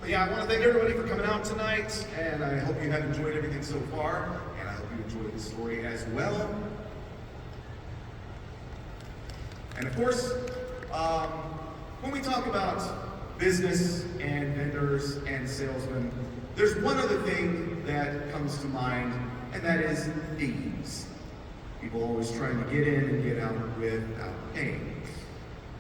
But yeah, I want to thank everybody for coming out tonight, and I hope you have enjoyed everything so far, and I hope you enjoyed the story as well. And of course, when we talk about business and vendors and salesmen, there's one other thing that comes to mind, and that is thieves. People always trying to get in and get out without paying.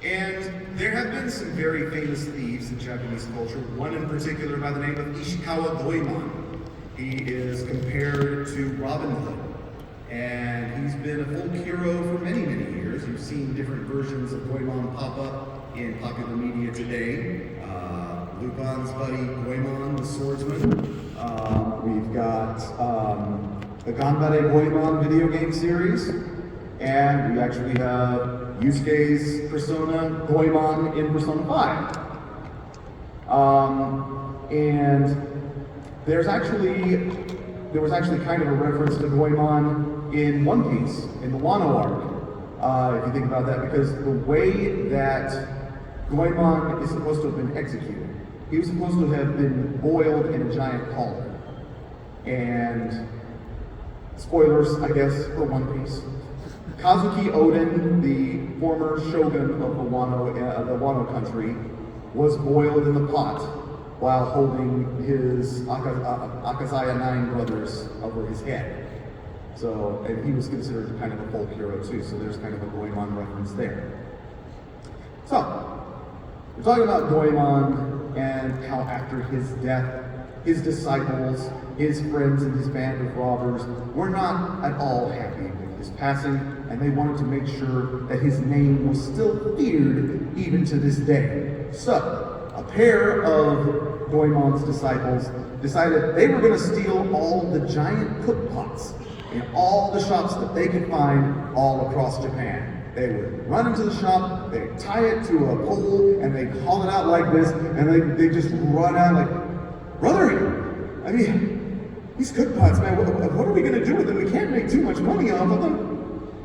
And there have been some very famous thieves in Japanese culture, one in particular by the name of Ishikawa Goemon. He is compared to Robin Hood, and he's been a folk hero for many, many years. You've seen different versions of Goemon pop up in popular media today. Lupin's buddy Goemon, the swordsman. We've got the Ganbare Goemon video game series, and we actually have Yusuke's persona, Goemon, in Persona 5. And there was actually kind of a reference to Goemon in One Piece, in the Wano arc, if you think about that, because the way that Goemon is supposed to have been executed, he was supposed to have been boiled in a giant cauldron. And spoilers, I guess, for One Piece. Kazuki Oden, the former shogun of the Wano country, was boiled in the pot while holding his Akazaya 9 brothers over his head. So, and he was considered kind of a folk hero too, so there's kind of a Goemon reference there. So, we're talking about Goemon and how after his death, his disciples, his friends, and his band of robbers were not at all happy with his passing, and they wanted to make sure that his name was still feared even to this day. So, a pair of Goemon's disciples decided they were going to steal all the giant cook pots in all the shops that they could find all across Japan. They would run into the shop, they'd tie it to a pole, and they'd haul it out like this, and they just run out like, brother, I mean, these cook pots, man, what are we going to do with them? We can't make too much money off of them.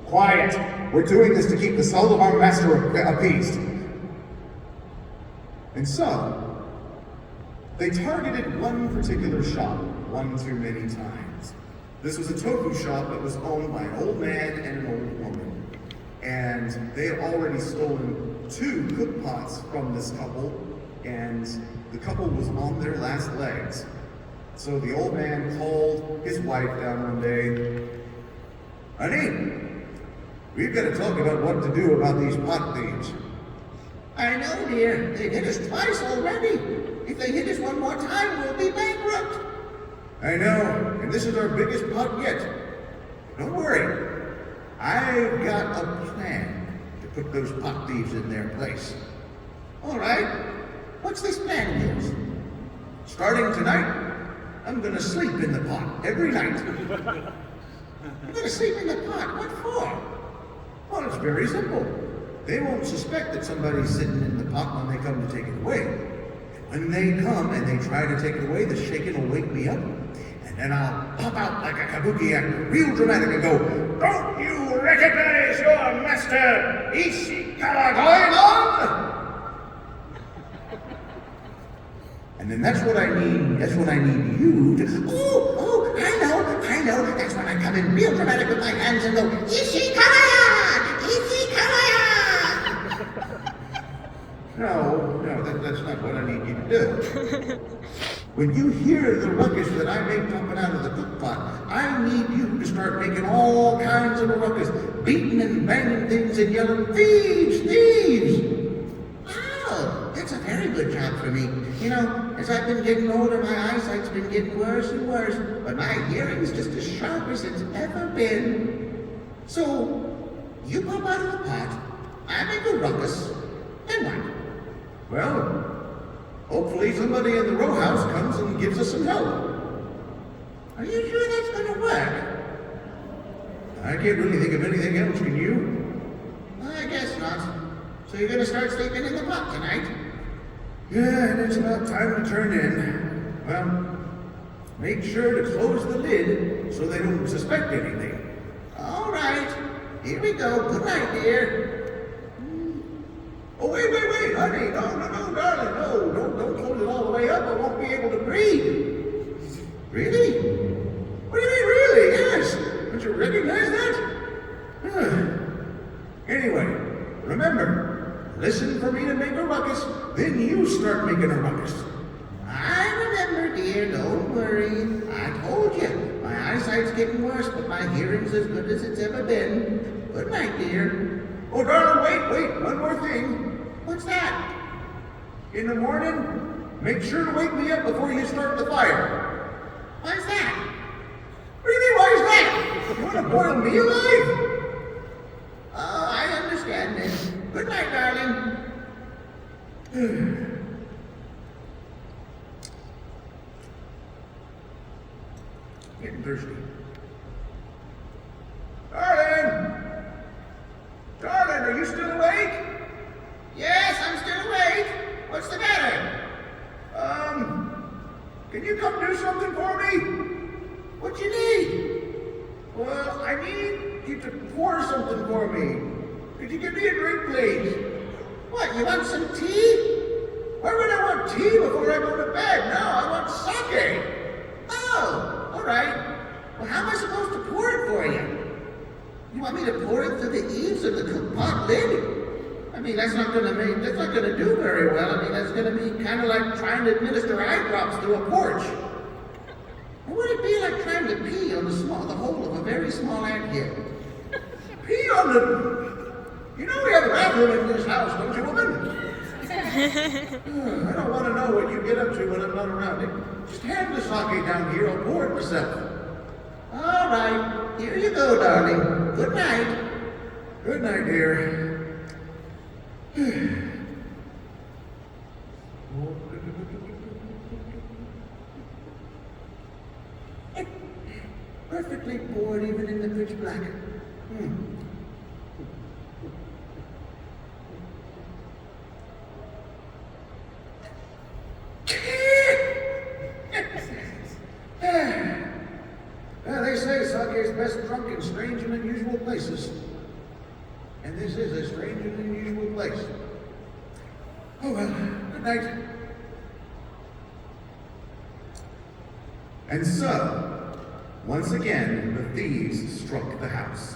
Quiet, we're doing this to keep the soul of our master appeased. And so, they targeted one particular shop one too many times. This was a tofu shop that was owned by an old man and an old woman. And they had already stolen 2 cook pots from this couple, and the couple was on their last legs. So the old man called his wife down one day. Honey, we've got to talk about what to do about these pot thieves. I know, dear. They hit us twice already. If they hit us one more time, we'll be bankrupt. I know, and this is our biggest pot yet. Don't worry. I've got a plan to put those pot thieves in their place. All right. What's this plan, Nils? Starting tonight, I'm gonna sleep in the pot every night. I'm gonna sleep in the pot? What for? Well, it's very simple. They won't suspect that somebody's sitting in the pot when they come to take it away. And when they come and they try to take it away, the shaking will wake me up. And then I'll pop out like a kabuki actor, real dramatic, and go, "Don't you recognize your master, Ishikawa Goemon?" And then that's what I need you to, oh, I know. That's when I come in real dramatic with my hands and go, Ishikaya! No, that's not what I need you to do. When you hear the ruckus that I make jumping out of the cook pot, I need you to start making all kinds of a ruckus, beating and banging things and yelling, "Thieves! Thieves!" Wow, that's a very good job for me. You know, as I've been getting older, my eyesight's been getting worse and worse, but my hearing's just as sharp as it's ever been. So, you pop out of the pot, I make a ruckus, and what? Well, hopefully somebody in the row house comes and gives us some help. Are you sure that's gonna work? I can't really think of anything else, can you? I guess not. So you're gonna start sleeping in the pot tonight? Yeah, and it's about time to turn in. Well, make sure to close the lid so they don't suspect anything. All right, here we go. Good night, dear. Oh, wait. honey, no, darling, no, don't close it all the way up. I won't be able to breathe. Really? What do you mean, really? Yes. Don't you recognize that? Anyway, remember, listen for me to make a ruckus, then you start making a ruckus. I remember, dear, don't worry. I told you, my eyesight's getting worse, but my hearing's as good as it's ever been. Good night, dear. Oh, darling, wait, one more thing. What's that? In the morning, make sure to wake me up before you start the fire. Why's that? What do you mean, why's that? You want to boil me alive? Oh, I understand then. Good night, darling. Getting thirsty. Darling, are you still awake? Yes, I'm still awake. What's the matter? Can you come do something for me? What you need? Well, I need you to pour something for me. Could you give me a drink, please? What, you want some tea? Why would I want tea before I go to bed? No, I want sake. Oh, all right. Well, how am I supposed to pour it for you? You want me to pour it through the eaves of the cook pot lid? I mean, that's not gonna do very well. I mean, that's gonna be kind of like trying to administer eye drops through a porch. Or would it be like trying to pee on the hole of a very small anthill? Pee on the... You know we have a bathroom in this house, don't you, woman? I don't want to know what you get up to when I'm not around. Just hand the sake down here, I'll pour it myself. All right, here you go, darling. Good night. Good night, dear. Perfectly poured even in the pitch black. They say sake is best drunk in strange and unusual places. And this is a strange and unusual place. Oh well, good night. And so, once again, the thieves struck the house.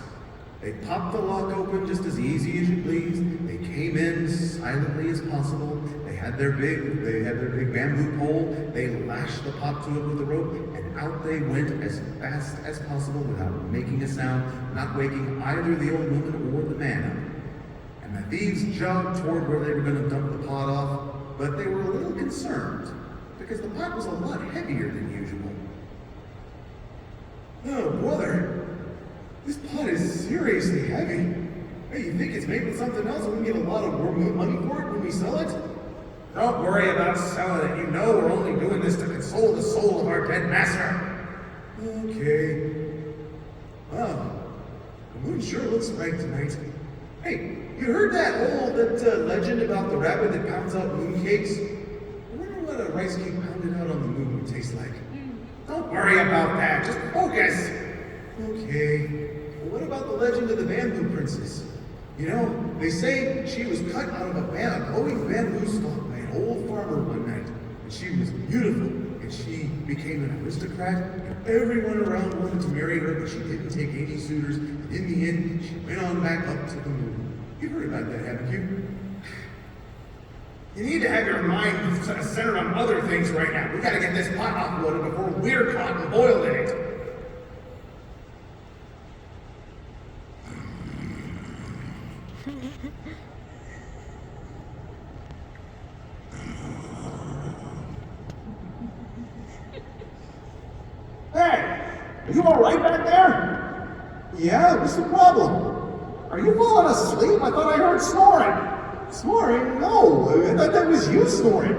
They popped the lock open just as easy as you please. They came in silently as possible. They had their big bamboo pole. They lashed the pot to it with a rope, and out they went as fast as possible without making a sound, not waking either the old woman or the man up. And the thieves jogged toward where they were going to dump the pot off, but they were a little concerned because the pot was a lot heavier than usual. Oh, brother. This pot is seriously heavy. Hey, you think it's made with something else and we can get a lot of more money for it when we sell it? Don't worry about selling it. You know we're only doing this to console the soul of our dead master. Okay. Wow. The moon sure looks right tonight. Hey, you heard that legend about the rabbit that pounds out moon cakes? I wonder what a rice cake pounded out on the moon would taste like. Don't worry about that. Just focus. Okay. Well, what about the legend of the bamboo princess? You know, they say she was cut out of a glowing bamboo stalk by an old farmer one night. And she was beautiful. And she became an aristocrat. And everyone around wanted to marry her, but she didn't take any suitors. And in the end, she went on back up to the moon. You've heard about that, haven't you? You need to have your mind centered on other things right now. We gotta get this pot offloaded before we're caught and boiled in it. Hey, are you all right back there? Yeah, what's the problem? Are you falling asleep? I thought I heard snoring. Snoring? No, I thought that was you snoring.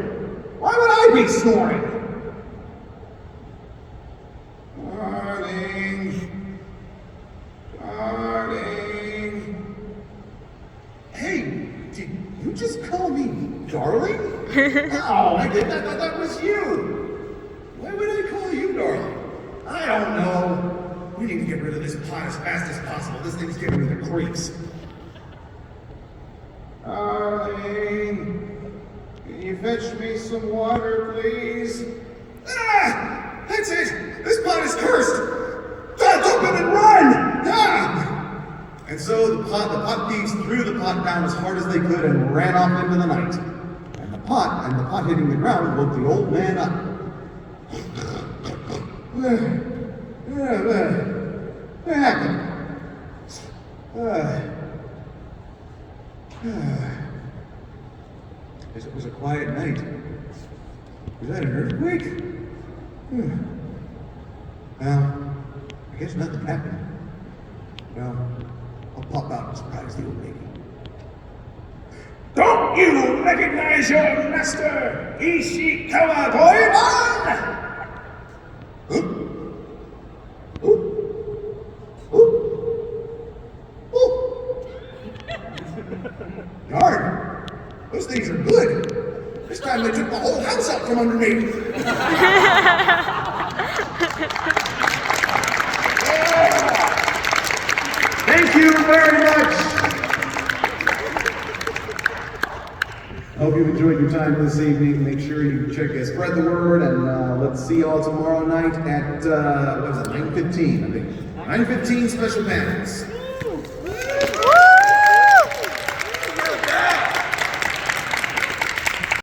Why would I be snoring? Darling. Hey, did you just call me darling? Oh, I didn't. I thought that was you. Why would I call you darling? I don't know. We need to get rid of this pot as fast as possible. This thing's giving me the creeps. Darling. fetch me some water, please? Ah! That's it! This pot is cursed! Dodge open and run! Ah! And so the pot thieves threw the pot down as hard as they could and ran off into the night. And the pot hitting the ground woke the old man up. What happened? It was a quiet night. Was that an earthquake? Well, I guess nothing happened. Well, I'll pop out and surprise the old lady. Don't you recognize your master, Ishikawa Goemon? Darn, those things are good. This time they took the whole house out from underneath. Thank you very much. Hope you enjoyed your time this evening. Make sure you spread the word, and let's see you all tomorrow night at what was it, 9:15, I think. 9:15 special panels.